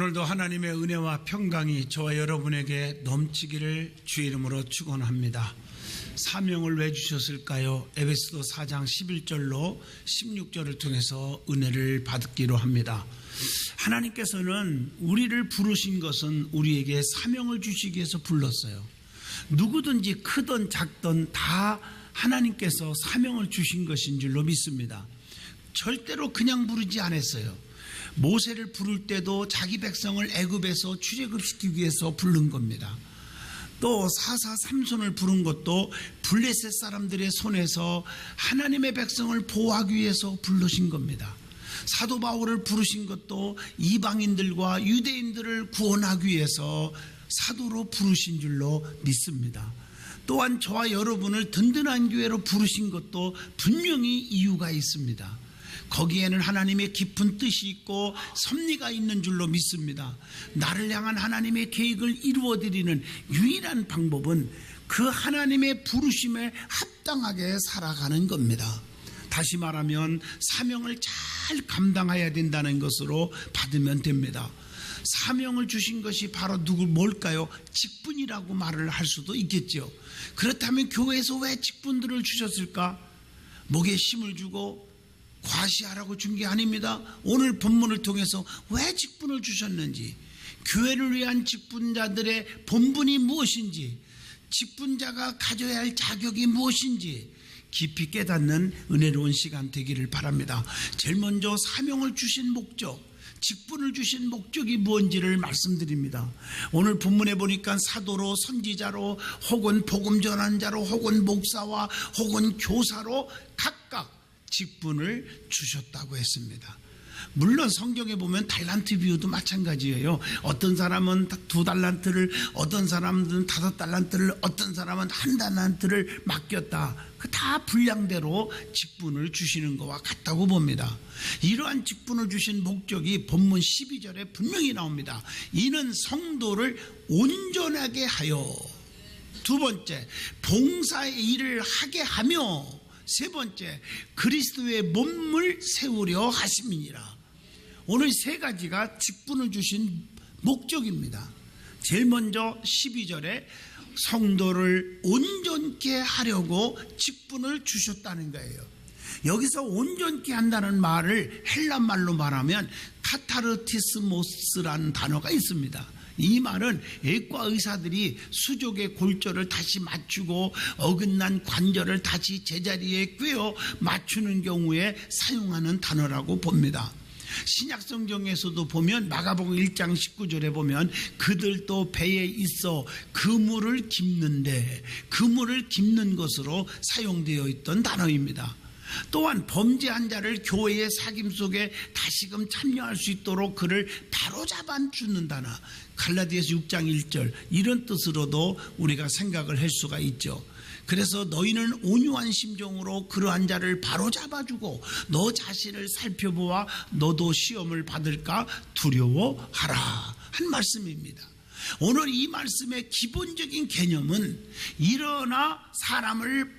오늘도 하나님의 은혜와 평강이 저와 여러분에게 넘치기를 주의 이름으로 축원합니다. 사명을 왜 주셨을까요? 에베소서 4장 11절로 16절을 통해서 은혜를 받기로 합니다. 하나님께서는 우리를 부르신 것은 우리에게 사명을 주시기 위해서 불렀어요. 누구든지 크든 작든 다 하나님께서 사명을 주신 것인 줄로 믿습니다. 절대로 그냥 부르지 않았어요. 모세를 부를 때도 자기 백성을 애굽에서 출애굽시키기 위해서 부른 겁니다. 또 사사 삼손을 부른 것도 블레셋 사람들의 손에서 하나님의 백성을 보호하기 위해서 부르신 겁니다. 사도 바울을 부르신 것도 이방인들과 유대인들을 구원하기 위해서 사도로 부르신 줄로 믿습니다. 또한 저와 여러분을 든든한 교회로 부르신 것도 분명히 이유가 있습니다. 거기에는 하나님의 깊은 뜻이 있고 섭리가 있는 줄로 믿습니다. 나를 향한 하나님의 계획을 이루어드리는 유일한 방법은 그 하나님의 부르심에 합당하게 살아가는 겁니다. 다시 말하면 사명을 잘 감당해야 된다는 것으로 받으면 됩니다. 사명을 주신 것이 바로 뭘까요? 직분이라고 말을 할 수도 있겠죠. 그렇다면 교회에서 왜 직분들을 주셨을까? 목에 힘을 주고 과시하라고 준 게 아닙니다. 오늘 본문을 통해서 왜 직분을 주셨는지, 교회를 위한 직분자들의 본분이 무엇인지, 직분자가 가져야 할 자격이 무엇인지 깊이 깨닫는 은혜로운 시간 되기를 바랍니다. 제일 먼저 사명을 주신 목적, 직분을 주신 목적이 무엇인지를 말씀드립니다. 오늘 본문에 보니까 사도로, 선지자로, 혹은 복음 전환자로, 혹은 목사와 혹은 교사로 각각 직분을 주셨다고 했습니다. 물론 성경에 보면 달란트 비유도 마찬가지예요. 어떤 사람은 2달란트를, 어떤 사람은 5달란트를, 어떤 사람은 1달란트를 맡겼다. 그 다 분량대로 직분을 주시는 것과 같다고 봅니다. 이러한 직분을 주신 목적이 본문 12절에 분명히 나옵니다. 이는 성도를 온전하게 하여, 두 번째, 봉사의 일을 하게 하며, 세 번째, 그리스도의 몸을 세우려 하심이니라. 오늘 세 가지가 직분을 주신 목적입니다. 제일 먼저 12절에 성도를 온전케 하려고 직분을 주셨다는 거예요. 여기서 온전케 한다는 말을 헬라 말로 말하면 카타르티스모스라는 단어가 있습니다. 이 말은 외과 의사들이 수족의 골절을 다시 맞추고 어긋난 관절을 다시 제자리에 꿰어 맞추는 경우에 사용하는 단어라고 봅니다. 신약성경에서도 보면 마가복음 1장 19절에 보면 그들도 배에 있어 그물을 깁는데, 그물을 깁는 것으로 사용되어 있던 단어입니다. 또한 범죄한 자를 교회의 사귐 속에 다시금 참여할 수 있도록 그를 바로잡아 주는다나, 갈라디아서 6장 1절, 이런 뜻으로도 우리가 생각을 할 수가 있죠. 그래서 너희는 온유한 심정으로 그러한 자를 바로잡아주고 너 자신을 살펴보아 너도 시험을 받을까 두려워하라 한 말씀입니다. 오늘 이 말씀의 기본적인 개념은 일어나 사람을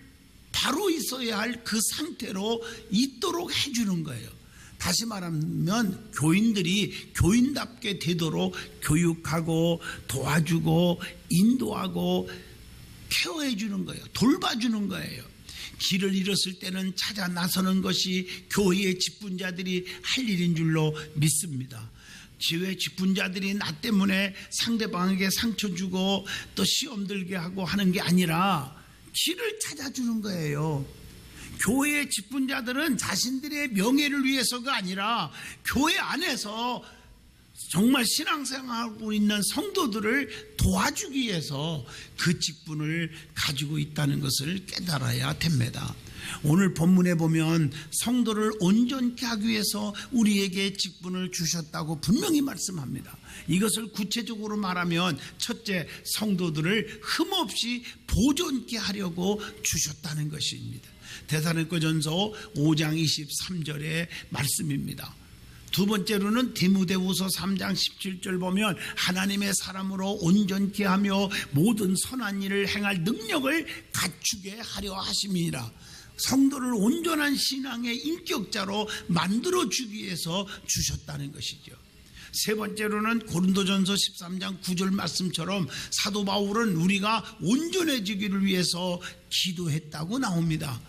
바로 있어야 할 그 상태로 있도록 해주는 거예요. 다시 말하면 교인들이 교인답게 되도록 교육하고 도와주고 인도하고 케어해 주는 거예요. 돌봐주는 거예요. 길을 잃었을 때는 찾아 나서는 것이 교회의 직분자들이 할 일인 줄로 믿습니다. 교회 직분자들이 나 때문에 상대방에게 상처 주고 또 시험 들게 하고 하는 게 아니라 길을 찾아주는 거예요. 교회의 직분자들은 자신들의 명예를 위해서가 아니라 교회 안에서 정말 신앙생활하고 있는 성도들을 도와주기 위해서 그 직분을 가지고 있다는 것을 깨달아야 됩니다. 오늘 본문에 보면 성도를 온전케 하기 위해서 우리에게 직분을 주셨다고 분명히 말씀합니다. 이것을 구체적으로 말하면 첫째, 성도들을 흠없이 보존케 하려고 주셨다는 것입니다. 데살로니가전서 5장 23절의 말씀입니다. 두 번째로는 디모데후서 3장 17절 보면 하나님의 사람으로 온전케 하며 모든 선한 일을 행할 능력을 갖추게 하려 하심이니라. 성도를 온전한 신앙의 인격자로 만들어주기 위해서 주셨다는 것이죠. 세 번째로는 고린도전서 13장 9절 말씀처럼 사도 바울은 우리가 온전해지기를 위해서 기도했다고 나옵니다.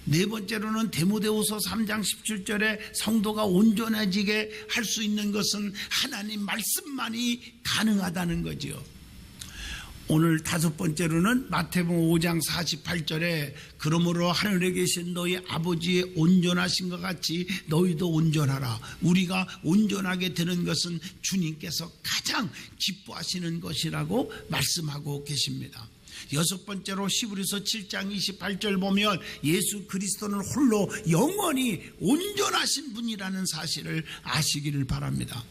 네 번째로는 디모데후서 3장 17절에 성도가 온전해지게 할 수 있는 것은 하나님 말씀만이 가능하다는 거지요. 오늘 다섯 번째로는 마태복음 5장 48절에 그러므로 하늘에 계신 너희 아버지의 온전하신 것 같이 너희도 온전하라. 우리가 온전하게 되는 것은 주님께서 가장 기뻐하시는 것이라고 말씀하고 계십니다. 여섯 번째로 히브리서 7장 28절 보면 예수 그리스도는 홀로 영원히 온전하신 분이라는 사실을 아시기를 바랍니다.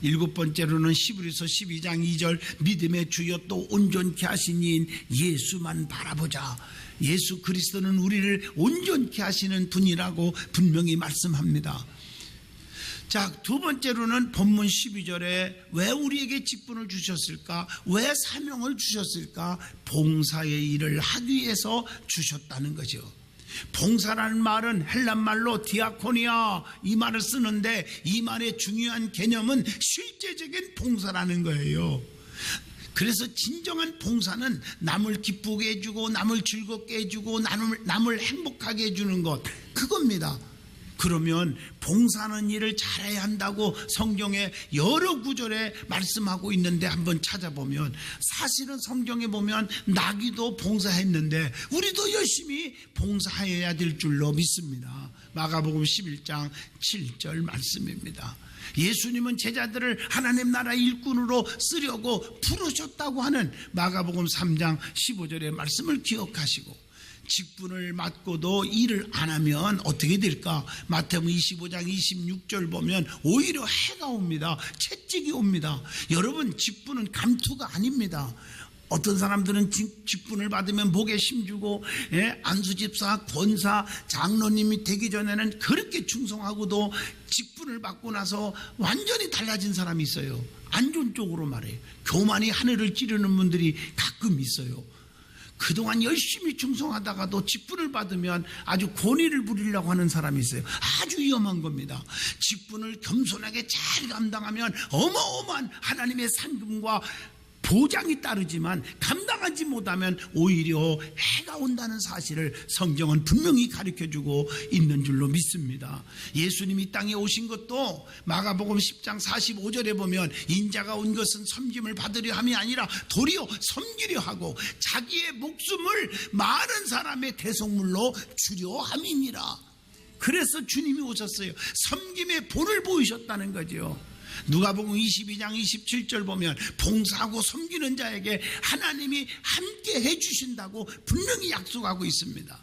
일곱 번째로는 히브리서 12장 2절 믿음의 주여 또 온전케 하신 이인 예수만 바라보자. 예수 그리스도는 우리를 온전케 하시는 분이라고 분명히 말씀합니다. 자, 두 번째로는 본문 12절에 왜 우리에게 직분을 주셨을까? 왜 사명을 주셨을까? 봉사의 일을 하기 위해서 주셨다는 거죠. 봉사라는 말은 헬란 말로 디아코니아 이 말을 쓰는데 이 말의 중요한 개념은 실제적인 봉사라는 거예요. 그래서 진정한 봉사는 남을 기쁘게 해주고 남을 즐겁게 해주고 남을 행복하게 해주는 것, 그겁니다. 그러면 봉사하는 일을 잘해야 한다고 성경에 여러 구절에 말씀하고 있는데 한번 찾아보면 사실은 성경에 보면 나귀도 봉사했는데 우리도 열심히 봉사해야 될 줄로 믿습니다. 마가복음 11장 7절 말씀입니다. 예수님은 제자들을 하나님 나라 일꾼으로 쓰려고 부르셨다고 하는 마가복음 3장 15절의 말씀을 기억하시고 직분을 맡고도 일을 안 하면 어떻게 될까? 마태복음 25장 26절 보면 오히려 해가 옵니다. 채찍이 옵니다. 여러분, 직분은 감투가 아닙니다. 어떤 사람들은 직분을 받으면 목에 힘주고 안수집사, 권사, 장로님이 되기 전에는 그렇게 충성하고도 직분을 받고 나서 완전히 달라진 사람이 있어요. 안 좋은 쪽으로 말해요. 교만이 하늘을 찌르는 분들이 가끔 있어요. 그동안 열심히 충성하다가도 직분을 받으면 아주 권위를 부리려고 하는 사람이 있어요. 아주 위험한 겁니다. 직분을 겸손하게 잘 감당하면 어마어마한 하나님의 상급과 보장이 따르지만 감당하지 못하면 오히려 해가 온다는 사실을 성경은 분명히 가르쳐주고 있는 줄로 믿습니다. 예수님이 땅에 오신 것도 마가복음 10장 45절에 보면 인자가 온 것은 섬김을 받으려 함이 아니라 도리어 섬기려 하고 자기의 목숨을 많은 사람의 대속물로 주려 함이니라. 그래서 주님이 오셨어요. 섬김의 본을 보이셨다는 거죠. 누가복음 22장 27절 보면 봉사하고 섬기는 자에게 하나님이 함께 해주신다고 분명히 약속하고 있습니다.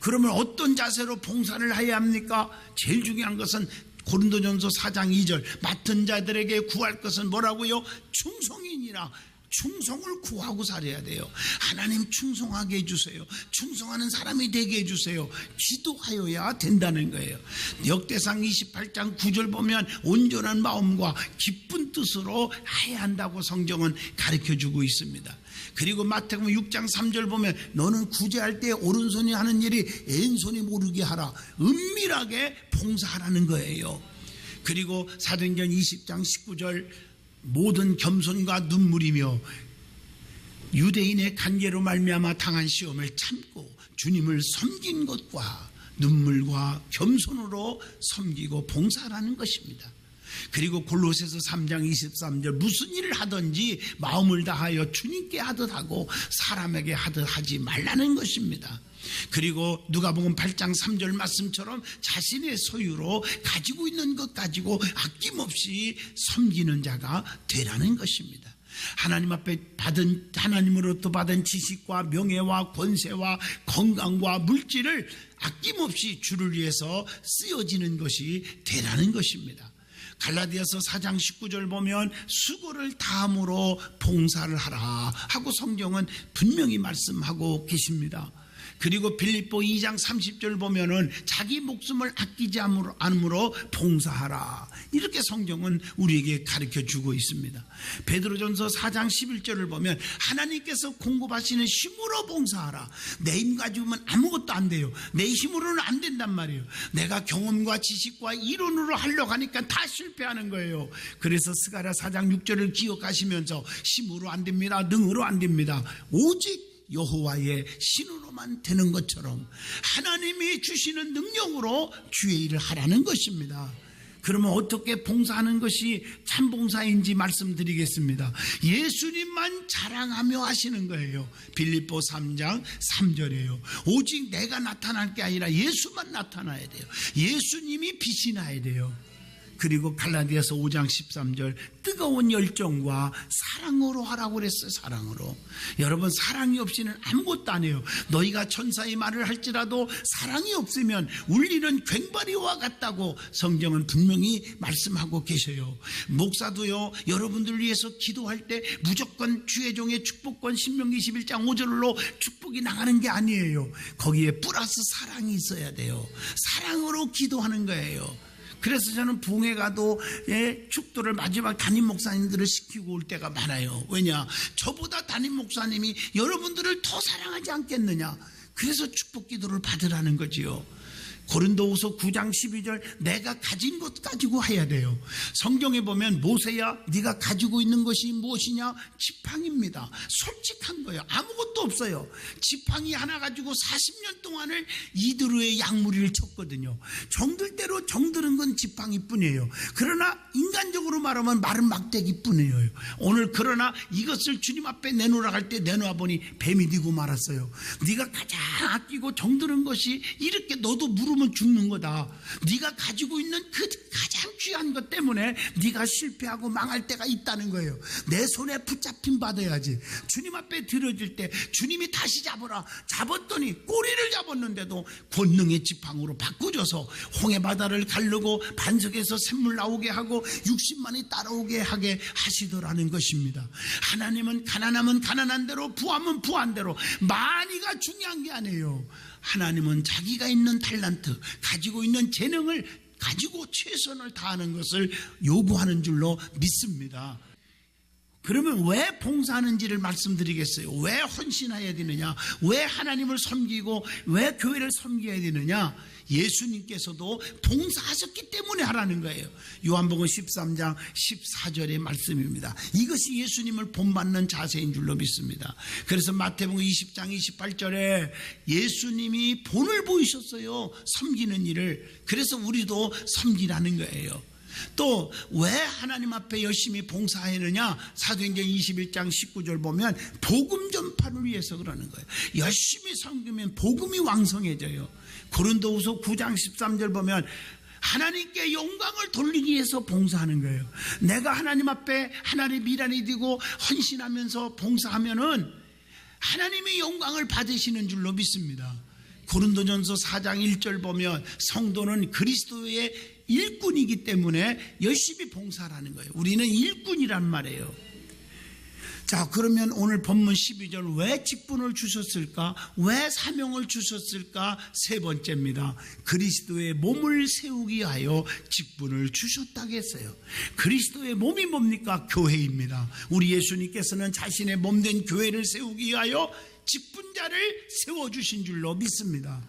그러면 어떤 자세로 봉사를 해야 합니까? 제일 중요한 것은 고린도전서 4장 2절 맡은 자들에게 구할 것은 뭐라고요? 충성이니라. 충성을 구하고 살아야 돼요. 하나님 충성하게 해주세요. 충성하는 사람이 되게 해주세요. 기도하여야 된다는 거예요. 역대상 28장 9절 보면 온전한 마음과 기쁜 뜻으로 해야 한다고 성경은 가르쳐주고 있습니다. 그리고 마태복음 6장 3절 보면 너는 구제할 때 오른손이 하는 일이 왼손이 모르게 하라. 은밀하게 봉사하라는 거예요. 그리고 사도행전 20장 19절 모든 겸손과 눈물이며 유대인의 관계로 말미암아 당한 시험을 참고 주님을 섬긴 것과 눈물과 겸손으로 섬기고 봉사라는 것입니다. 그리고 골로새서 3장 23절 무슨 일을 하든지 마음을 다하여 주님께 하듯 하고 사람에게 하듯 하지 말라는 것입니다. 그리고 누가복음 8장 3절 말씀처럼 자신의 소유로 가지고 있는 것 가지고 아낌없이 섬기는 자가 되라는 것입니다. 하나님 앞에 하나님으로부터 받은 지식과 명예와 권세와 건강과 물질을 아낌없이 주를 위해서 쓰여지는 것이 되라는 것입니다. 갈라디아서 4장 19절 보면 수고를 다함으로 봉사를 하라 하고 성경은 분명히 말씀하고 계십니다. 그리고 빌립보 2장 30절 보면은 자기 목숨을 아끼지 않으므로 봉사하라. 이렇게 성경은 우리에게 가르쳐 주고 있습니다. 베드로전서 4장 11절을 보면 하나님께서 공급하시는 힘으로 봉사하라. 내 힘 가지고는 아무것도 안 돼요. 내 힘으로는 안 된단 말이에요. 내가 경험과 지식과 이론으로 하려고 하니까 다 실패하는 거예요. 그래서 스가랴 4장 6절을 기억하시면서 힘으로 안 됩니다. 능으로 안 됩니다. 오직 여호와의 신으로만 되는 것처럼 하나님이 주시는 능력으로 주의 일을 하라는 것입니다. 그러면 어떻게 봉사하는 것이 참 봉사인지 말씀드리겠습니다. 예수님만 자랑하며 하시는 거예요. 빌립보 3장 3절이에요. 오직 내가 나타날 게 아니라 예수만 나타나야 돼요. 예수님이 빛이 나야 돼요. 그리고 갈라디아서 5장 13절 뜨거운 열정과 사랑으로 하라고 그랬어요. 사랑으로. 여러분, 사랑이 없이는 아무것도 안 해요. 너희가 천사의 말을 할지라도 사랑이 없으면 울리는 괭바리와 같다고 성경은 분명히 말씀하고 계셔요. 목사도요, 여러분들 위해서 기도할 때 무조건 주의 종의 축복권 신명기 21장 5절로 축복이 나가는 게 아니에요. 거기에 플러스 사랑이 있어야 돼요. 사랑으로 기도하는 거예요. 그래서 저는 부흥회 가도 축도를 마지막 담임 목사님들을 시키고 올 때가 많아요. 왜냐? 저보다 담임 목사님이 여러분들을 더 사랑하지 않겠느냐? 그래서 축복 기도를 받으라는 거지요. 고린도후서 9장 12절 내가 가진 것 가지고 해야 돼요. 성경에 보면 모세야 네가 가지고 있는 것이 무엇이냐? 지팡이입니다. 솔직한 거예요. 아무것도 없어요. 지팡이 하나 가지고 40년 동안을 이드로의 양무리를 쳤거든요. 정들대로 정드는 건 지팡이뿐이에요. 그러나 인간적으로 말하면 마른 막대기뿐이에요. 오늘 그러나 이것을 주님 앞에 내놓으라 할 때 내놓아 보니 뱀이 되고 말았어요. 네가 가장 아끼고 정드는 것이 이렇게 너도 물으면 죽는 거다. 네가 가지고 있는 그 가장 귀한 것 때문에 네가 실패하고 망할 때가 있다는 거예요. 내 손에 붙잡힘 받아야지. 주님 앞에 들어질 때 주님이 다시 잡으라. 잡았더니 꼬리를 잡았는데도 권능의 지팡으로 바꾸줘서 홍해바다를 가르고 반석에서 샘물 나오게 하고 60만이 따라오게 하게 하시더라는 것입니다. 하나님은 가난하면 가난한 대로 부하면 부한 대로 많이가 중요한 게 아니에요. 하나님은 자기가 있는 탤런트, 가지고 있는 재능을 가지고 최선을 다하는 것을 요구하는 줄로 믿습니다. 그러면 왜 봉사하는지를 말씀드리겠어요. 왜 헌신해야 되느냐? 왜 하나님을 섬기고 왜 교회를 섬겨야 되느냐? 예수님께서도 봉사하셨기 때문에 하라는 거예요. 요한복음 13장 14절의 말씀입니다. 이것이 예수님을 본받는 자세인 줄로 믿습니다. 그래서 마태복음 20장 28절에 예수님이 본을 보이셨어요. 섬기는 일을. 그래서 우리도 섬기라는 거예요. 또 왜 하나님 앞에 열심히 봉사하느냐? 사도행전 21장 19절 보면 복음 전파를 위해서 그러는 거예요. 열심히 섬기면 복음이 왕성해져요. 고린도후서 9장 13절 보면 하나님께 영광을 돌리기 위해서 봉사하는 거예요. 내가 하나님 앞에 하나님의 미란이 되고 헌신하면서 봉사하면은 하나님의 영광을 받으시는 줄로 믿습니다. 고린도전서 4장 1절 보면 성도는 그리스도의 일꾼이기 때문에 열심히 봉사하는 거예요. 우리는 일꾼이란 말이에요. 자, 그러면 오늘 본문 12절 왜 직분을 주셨을까? 왜 사명을 주셨을까? 세 번째입니다. 그리스도의 몸을 세우기 위하여 직분을 주셨다고 했어요. 그리스도의 몸이 뭡니까? 교회입니다. 우리 예수님께서는 자신의 몸된 교회를 세우기 위하여 직분자를 세워주신 줄로 믿습니다.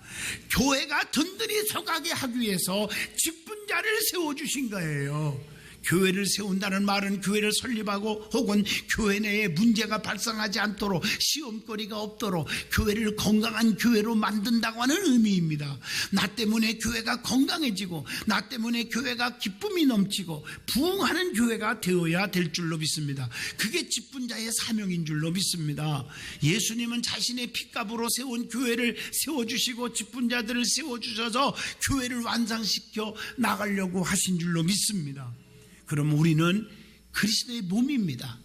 교회가 든든히 서가게 하기 위해서 직분자를 세워주신 거예요. 교회를 세운다는 말은 교회를 설립하고 혹은 교회 내에 문제가 발생하지 않도록 시험거리가 없도록 교회를 건강한 교회로 만든다고 하는 의미입니다. 나 때문에 교회가 건강해지고 나 때문에 교회가 기쁨이 넘치고 부흥하는 교회가 되어야 될 줄로 믿습니다. 그게 직분자의 사명인 줄로 믿습니다. 예수님은 자신의 핏값으로 세운 교회를 세워주시고 직분자들을 세워주셔서 교회를 완성시켜 나가려고 하신 줄로 믿습니다. 그럼 우리는 그리스도의 몸입니다.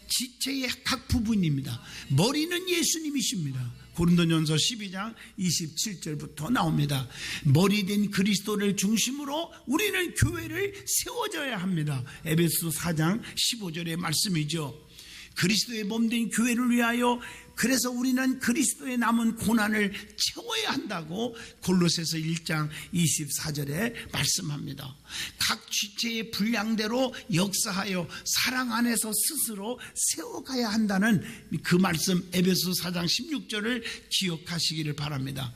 지체의 각 부분입니다. 머리는 예수님이십니다. 고린도전서 12장 27절부터 나옵니다. 머리된 그리스도를 중심으로 우리는 교회를 세워줘야 합니다. 에베소 4장 15절의 말씀이죠. 그리스도의 몸된 교회를 위하여 그래서 우리는 그리스도의 남은 고난을 채워야 한다고 골로새서 1장 24절에 말씀합니다. 각 지체의 분량대로 역사하여 사랑 안에서 스스로 세워가야 한다는 그 말씀 에베소 4장 16절을 기억하시기를 바랍니다.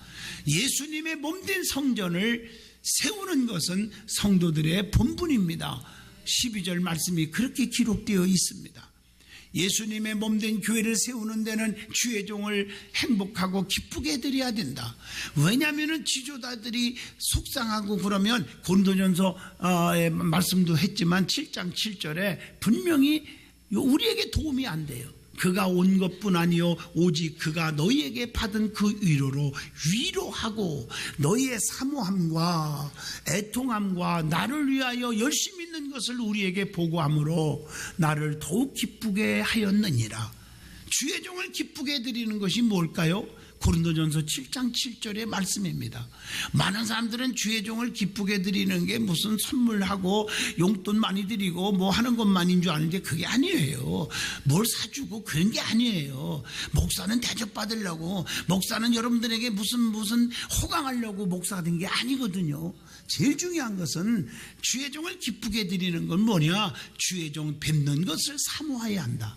예수님의 몸된 성전을 세우는 것은 성도들의 본분입니다. 12절 말씀이 그렇게 기록되어 있습니다. 예수님의 몸된 교회를 세우는 데는 주의 종을 행복하고 기쁘게 해드려야 된다. 왜냐하면 지도자들이 속상하고 그러면 고린도전서의 말씀도 했지만 7장 7절에 분명히 우리에게 도움이 안 돼요. 그가 온 것뿐 아니요 오직 그가 너희에게 받은 그 위로로 위로하고 너희의 사모함과 애통함과 나를 위하여 열심히 있는 것을 우리에게 보고함으로 나를 더욱 기쁘게 하였느니라. 주의 종을 기쁘게 해드리는 것이 뭘까요? 고린도전서 7장 7절의 말씀입니다. 많은 사람들은 주의 종을 기쁘게 드리는 게 무슨 선물하고 용돈 많이 드리고 뭐 하는 것만인 줄 아는데 그게 아니에요. 뭘 사주고 그런 게 아니에요. 목사는 대접받으려고, 목사는 여러분들에게 무슨 호강하려고 목사가 된 게 아니거든요. 제일 중요한 것은 주의 종을 기쁘게 드리는 건 뭐냐? 주의 종 뵙는 것을 사모해야 한다.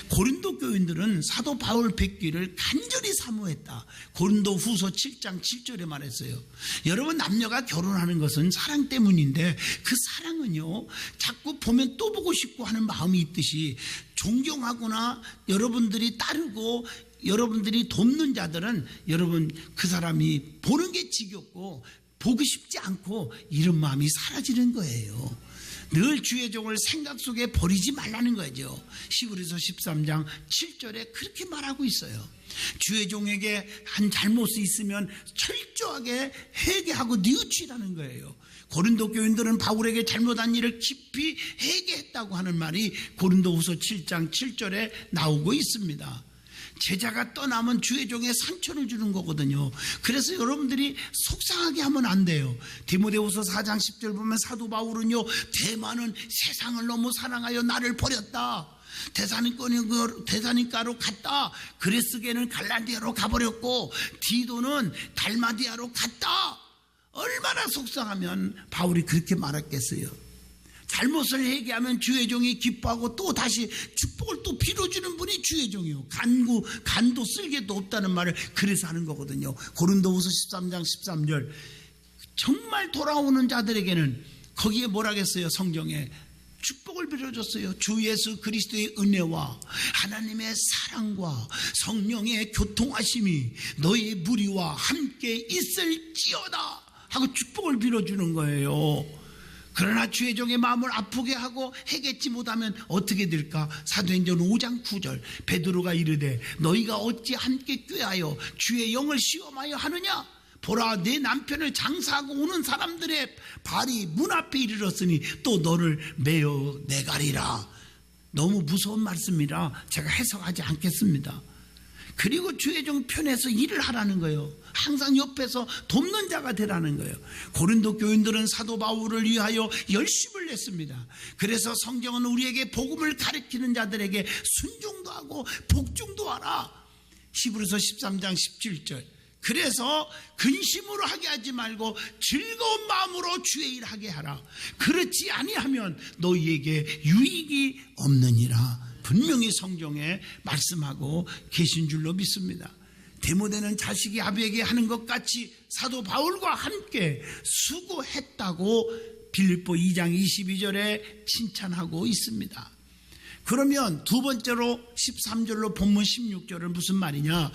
고린도 교인들은 사도 바울 뵙기를 간절히 사모했다. 고린도 후서 7장 7절에 말했어요. 여러분, 남녀가 결혼하는 것은 사랑 때문인데 그 사랑은요 자꾸 보면 또 보고 싶고 하는 마음이 있듯이 존경하거나 여러분들이 따르고 여러분들이 돕는 자들은 여러분 그 사람이 보는 게 지겹고 보고 싶지 않고 이런 마음이 사라지는 거예요. 늘 주의 종을 생각 속에 버리지 말라는 거죠. 히브리서 13장 7절에 그렇게 말하고 있어요. 주의 종에게 한 잘못이 있으면 철저하게 회개하고 뉘우치라는 거예요. 고린도 교인들은 바울에게 잘못한 일을 깊이 회개했다고 하는 말이 고린도후서 7장 7절에 나오고 있습니다. 제자가 떠나면 주의 종에 상처를 주는 거거든요. 그래서 여러분들이 속상하게 하면 안 돼요. 디모데후서 4장 10절 보면 사도 바울은요, 대만은 세상을 너무 사랑하여 나를 버렸다. 데살로니가로 갔다. 그레스게는 갈라디아로 가버렸고 디도는 달마디아로 갔다. 얼마나 속상하면 바울이 그렇게 말했겠어요. 잘못을 회개하면 주의 종이 기뻐하고 또 다시 축복을 또 빌어주는 분이 주의 종이요. 간도 쓸개도 없다는 말을 그래서 하는 거거든요. 고린도후서 13장 13절. 정말 돌아오는 자들에게는 거기에 뭐라겠어요? 성경에 축복을 빌어줬어요. 주 예수 그리스도의 은혜와 하나님의 사랑과 성령의 교통하심이 너희 무리와 함께 있을지어다 하고 축복을 빌어주는 거예요. 그러나 주의 종의 마음을 아프게 하고 해겠지 못하면 어떻게 될까? 사도행전 5장 9절 베드로가 이르되 너희가 어찌 함께 꾀하여 주의 영을 시험하여 하느냐? 보라, 내 남편을 장사하고 오는 사람들의 발이 문 앞에 이르렀으니 또 너를 매어 내가리라. 너무 무서운 말씀이라 제가 해석하지 않겠습니다. 그리고 주의 종 편에서 일을 하라는 거예요. 항상 옆에서 돕는 자가 되라는 거예요. 고린도 교인들은 사도 바울을 위하여 열심을 냈습니다. 그래서 성경은 우리에게 복음을 가르치는 자들에게 순종도 하고 복종도 하라. 히브리서 13장 17절. 그래서 근심으로 하게 하지 말고 즐거운 마음으로 주의 일 하게 하라. 그렇지 아니하면 너희에게 유익이 없느니라. 분명히 성경에 말씀하고 계신 줄로 믿습니다. 디모데는 자식이 아비에게 하는 것 같이 사도 바울과 함께 수고했다고 빌립보 2장 22절에 칭찬하고 있습니다. 그러면 두 번째로 13절로 본문 16절은 무슨 말이냐?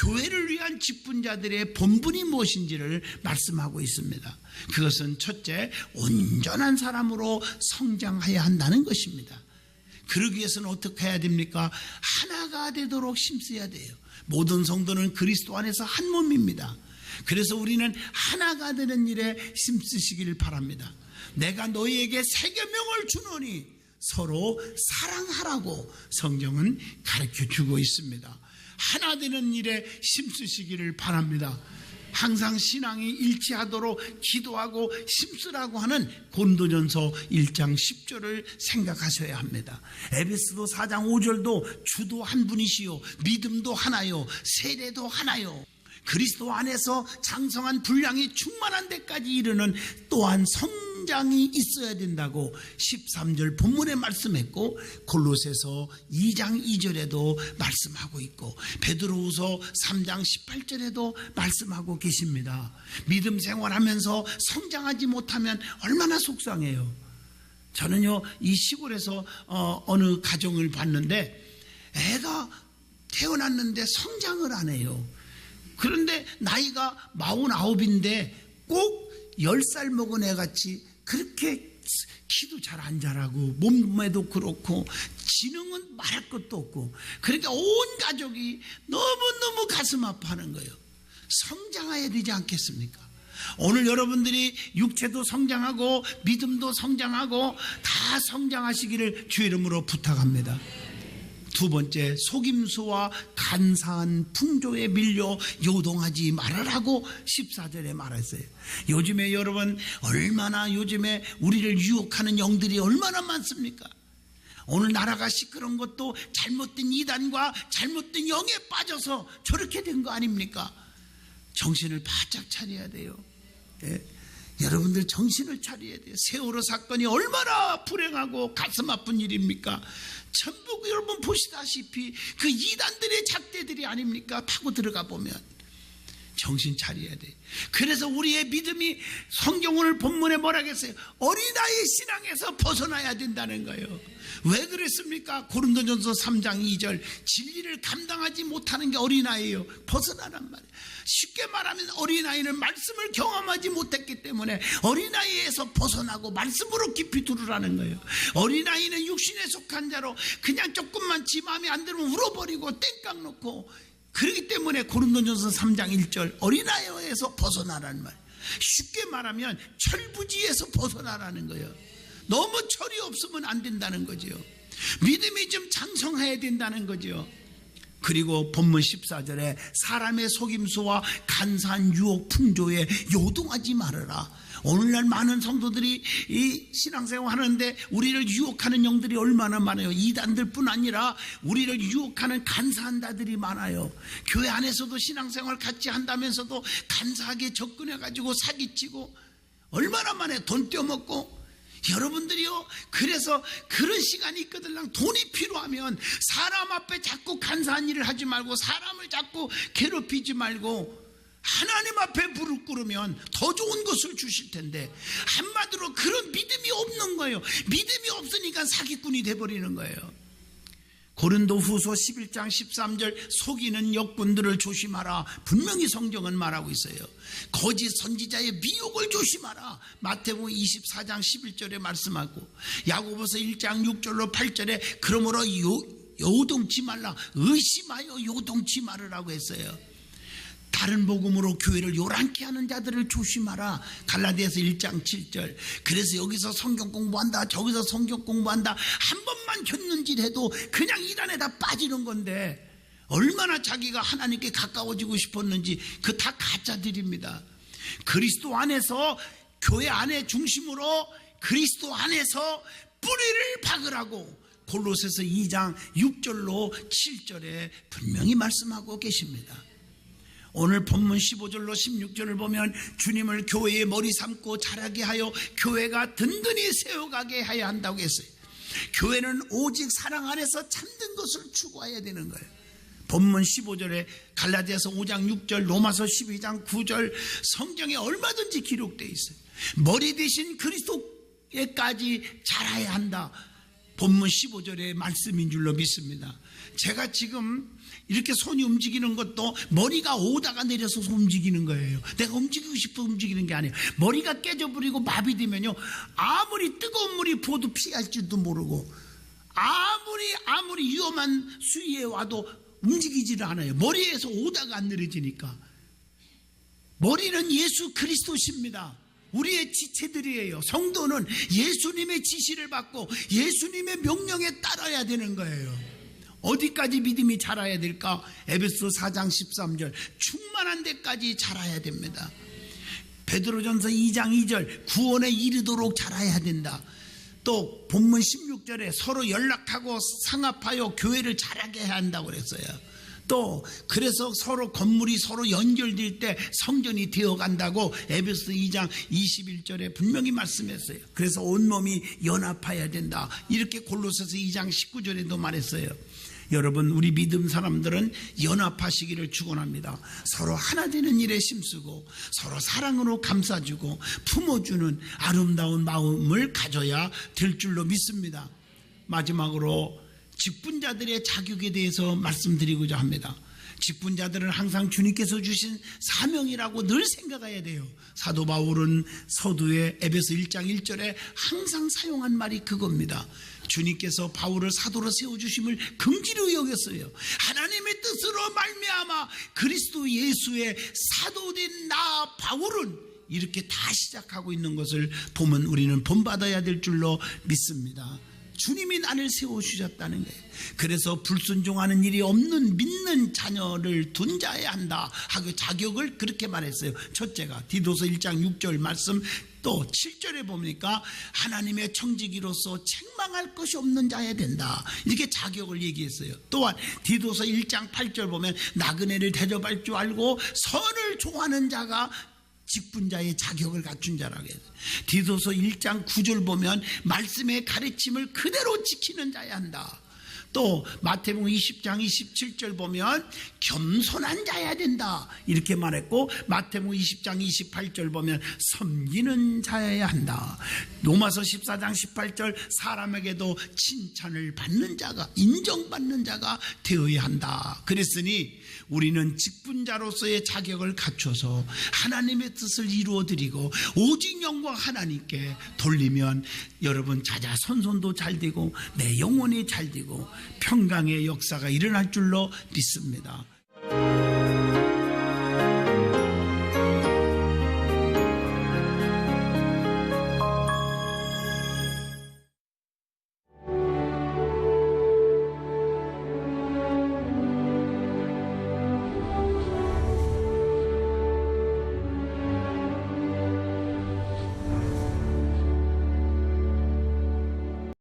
교회를 위한 직분자들의 본분이 무엇인지를 말씀하고 있습니다. 그것은 첫째, 온전한 사람으로 성장해야 한다는 것입니다. 그러기 위해서는 어떻게 해야 됩니까? 하나가 되도록 힘써야 돼요. 모든 성도는 그리스도 안에서 한 몸입니다. 그래서 우리는 하나가 되는 일에 힘쓰시기를 바랍니다. 내가 너희에게 새 계명을 주노니 서로 사랑하라고 성경은 가르쳐주고 있습니다. 하나 되는 일에 힘쓰시기를 바랍니다. 항상 신앙이 일치하도록 기도하고 힘쓰라고 하는 고린도전서 1장 10절을 생각하셔야 합니다. 에베소서 4장 5절도 주도 한 분이시요 믿음도 하나요 세례도 하나요 그리스도 안에서 장성한 분량이 충만한 데까지 이르는 또한 성장이 있어야 된다고 13절 본문에 말씀했고 골로새서 2장 2절에도 말씀하고 있고 베드로후서 3장 18절에도 말씀하고 계십니다. 믿음 생활하면서 성장하지 못하면 얼마나 속상해요. 저는요 이 시골에서 어느 가정을 봤는데 애가 태어났는데 성장을 안 해요. 그런데 나이가 49인데 꼭 10살 먹은 애같이 그렇게 키도 잘 안 자라고 몸매도 그렇고 지능은 말할 것도 없고 그러니까 온 가족이 너무너무 가슴 아파하는 거예요. 성장해야 되지 않겠습니까? 오늘 여러분들이 육체도 성장하고 믿음도 성장하고 다 성장하시기를 주의 이름으로 부탁합니다. 두 번째, 속임수와 간사한 풍조에 밀려 요동하지 말으라고 14절에 말했어요. 요즘에 여러분 얼마나 요즘에 우리를 유혹하는 영들이 얼마나 많습니까? 오늘 나라가 시끄러운 것도 잘못된 이단과 잘못된 영에 빠져서 저렇게 된 거 아닙니까? 정신을 바짝 차려야 돼요. 예. 여러분들 정신을 차려야 돼요. 세월호 사건이 얼마나 불행하고 가슴 아픈 일입니까? 전부 여러분 보시다시피 그 이단들의 작대들이 아닙니까? 파고 들어가 보면 정신 차려야 돼. 그래서 우리의 믿음이 성경 오늘 본문에 뭐라 했어요? 어린아이 신앙에서 벗어나야 된다는 거예요. 왜 그랬습니까? 고린도전서 3장 2절 진리를 감당하지 못하는 게 어린아이예요. 벗어나란 말이에요. 쉽게 말하면 어린아이는 말씀을 경험하지 못했기 때문에 어린아이에서 벗어나고 말씀으로 깊이 들으라는 거예요. 어린아이는 육신에 속한 자로 그냥 조금만 지 마음에 안 들면 울어버리고 땡깡 놓고 그렇기 때문에 고린도전서 3장 1절 어린아이에서 벗어나라는 말이에요. 쉽게 말하면 철부지에서 벗어나라는 거예요. 너무 철이 없으면 안 된다는 거죠. 믿음이 좀 장성해야 된다는 거죠. 그리고 본문 14절에 사람의 속임수와 간사한 유혹 풍조에 요동하지 말아라. 오늘날 많은 성도들이 이 신앙생활 하는데 우리를 유혹하는 영들이 얼마나 많아요. 이단들뿐 아니라 우리를 유혹하는 간사한 자들이 많아요. 교회 안에서도 신앙생활 같이 한다면서도 간사하게 접근해가지고 사기치고 얼마나 많아요. 돈 떼어먹고. 여러분들이요, 그래서 그런 시간이 있거든. 돈이 필요하면 사람 앞에 자꾸 간사한 일을 하지 말고 사람을 자꾸 괴롭히지 말고 하나님 앞에 무릎 꿇으면 더 좋은 것을 주실 텐데 한마디로 그런 믿음이 없는 거예요. 믿음이 없으니까 사기꾼이 돼버리는 거예요. 고린도후서 11장 13절 속이는 역군들을 조심하라. 분명히 성경은 말하고 있어요. 거짓 선지자의 미혹을 조심하라. 마태복음 24장 11절에 말씀하고 야고보서 1장 6절로 8절에 그러므로 요동치 말라. 의심하여 요동치 말으라고 했어요. 다른 복음으로 교회를 요란케 하는 자들을 조심하라. 갈라디아서 1장 7절. 그래서 여기서 성경 공부한다 저기서 성경 공부한다 한 번만 곁눈질해도 그냥 이단에다 빠지는 건데 얼마나 자기가 하나님께 가까워지고 싶었는지 그 다 가짜들입니다. 그리스도 안에서 교회 안에 중심으로 그리스도 안에서 뿌리를 박으라고 골로새서 2장 6절로 7절에 분명히 말씀하고 계십니다. 오늘 본문 15절로 16절을 보면 주님을 교회의 머리 삼고 자라게 하여 교회가 든든히 세워가게 해야 한다고 했어요. 교회는 오직 사랑 안에서 참된 것을 추구해야 되는 거예요. 본문 15절에 갈라디아서 5장 6절 로마서 12장 9절 성경에 얼마든지 기록되어 있어요. 머리 대신 그리스도에까지 자라야 한다. 본문 15절의 말씀인 줄로 믿습니다. 제가 지금 이렇게 손이 움직이는 것도 머리가 오다가 내려서 움직이는 거예요. 내가 움직이고 싶어 움직이는 게 아니에요. 머리가 깨져버리고 마비되면요 아무리 뜨거운 물이 부어도 피할 줄도 모르고 아무리 위험한 수위에 와도 움직이지를 않아요. 머리에서 오다가 안 내려지니까. 머리는 예수 그리스도십니다. 우리의 지체들이에요. 성도는 예수님의 지시를 받고 예수님의 명령에 따라야 되는 거예요. 어디까지 믿음이 자라야 될까? 에베소 4장 13절 충만한 데까지 자라야 됩니다. 베드로전서 2장 2절 구원에 이르도록 자라야 된다. 또 본문 16절에 서로 연락하고 상합하여 교회를 자라게 해야 한다고 그랬어요. 또 그래서 서로 건물이 서로 연결될 때 성전이 되어간다고 에베소 2장 21절에 분명히 말씀했어요. 그래서 온몸이 연합해야 된다. 이렇게 골로새서 2장 19절에도 말했어요. 여러분, 우리 믿음 사람들은 연합하시기를 축원합니다. 서로 하나 되는 일에 힘쓰고 서로 사랑으로 감싸주고 품어주는 아름다운 마음을 가져야 될 줄로 믿습니다. 마지막으로 직분자들의 자격에 대해서 말씀드리고자 합니다. 직분자들은 항상 주님께서 주신 사명이라고 늘 생각해야 돼요. 사도 바울은 서두에 에베소 1장 1절에 항상 사용한 말이 그겁니다. 주님께서 바울을 사도로 세워주심을 긍지로 여겼어요. 하나님의 뜻으로 말미암아 그리스도 예수의 사도된 나 바울은 이렇게 다 시작하고 있는 것을 보면 우리는 본받아야 될 줄로 믿습니다. 주님이 나를 세워주셨다는 거예요. 그래서 불순종하는 일이 없는 믿는 자녀를 둔 자여야 한다 하고 자격을 그렇게 말했어요. 첫째가 디도서 1장 6절 말씀, 또 7절에 보니까 하나님의 청지기로서 책망할 것이 없는 자여야 된다, 이렇게 자격을 얘기했어요. 또한 디도서 1장 8절 보면 나그네를 대접할 줄 알고 선을 좋아하는 자가 직분자의 자격을 갖춘 자라고 해요. 디도서 1장 9절 보면 말씀의 가르침을 그대로 지키는 자야 한다. 또 마태복음 20장 27절 보면 겸손한 자야 된다 이렇게 말했고, 마태복음 20장 28절 보면 섬기는 자여야 한다. 로마서 14장 18절 사람에게도 칭찬을 받는 자가, 인정받는 자가 되어야 한다. 그랬으니 우리는 직분자로서의 자격을 갖춰서 하나님의 뜻을 이루어드리고 오직 영광 하나님께 돌리면 여러분 자자손손도 잘 되고 내 영혼이 잘 되고 평강의 역사가 일어날 줄로 믿습니다.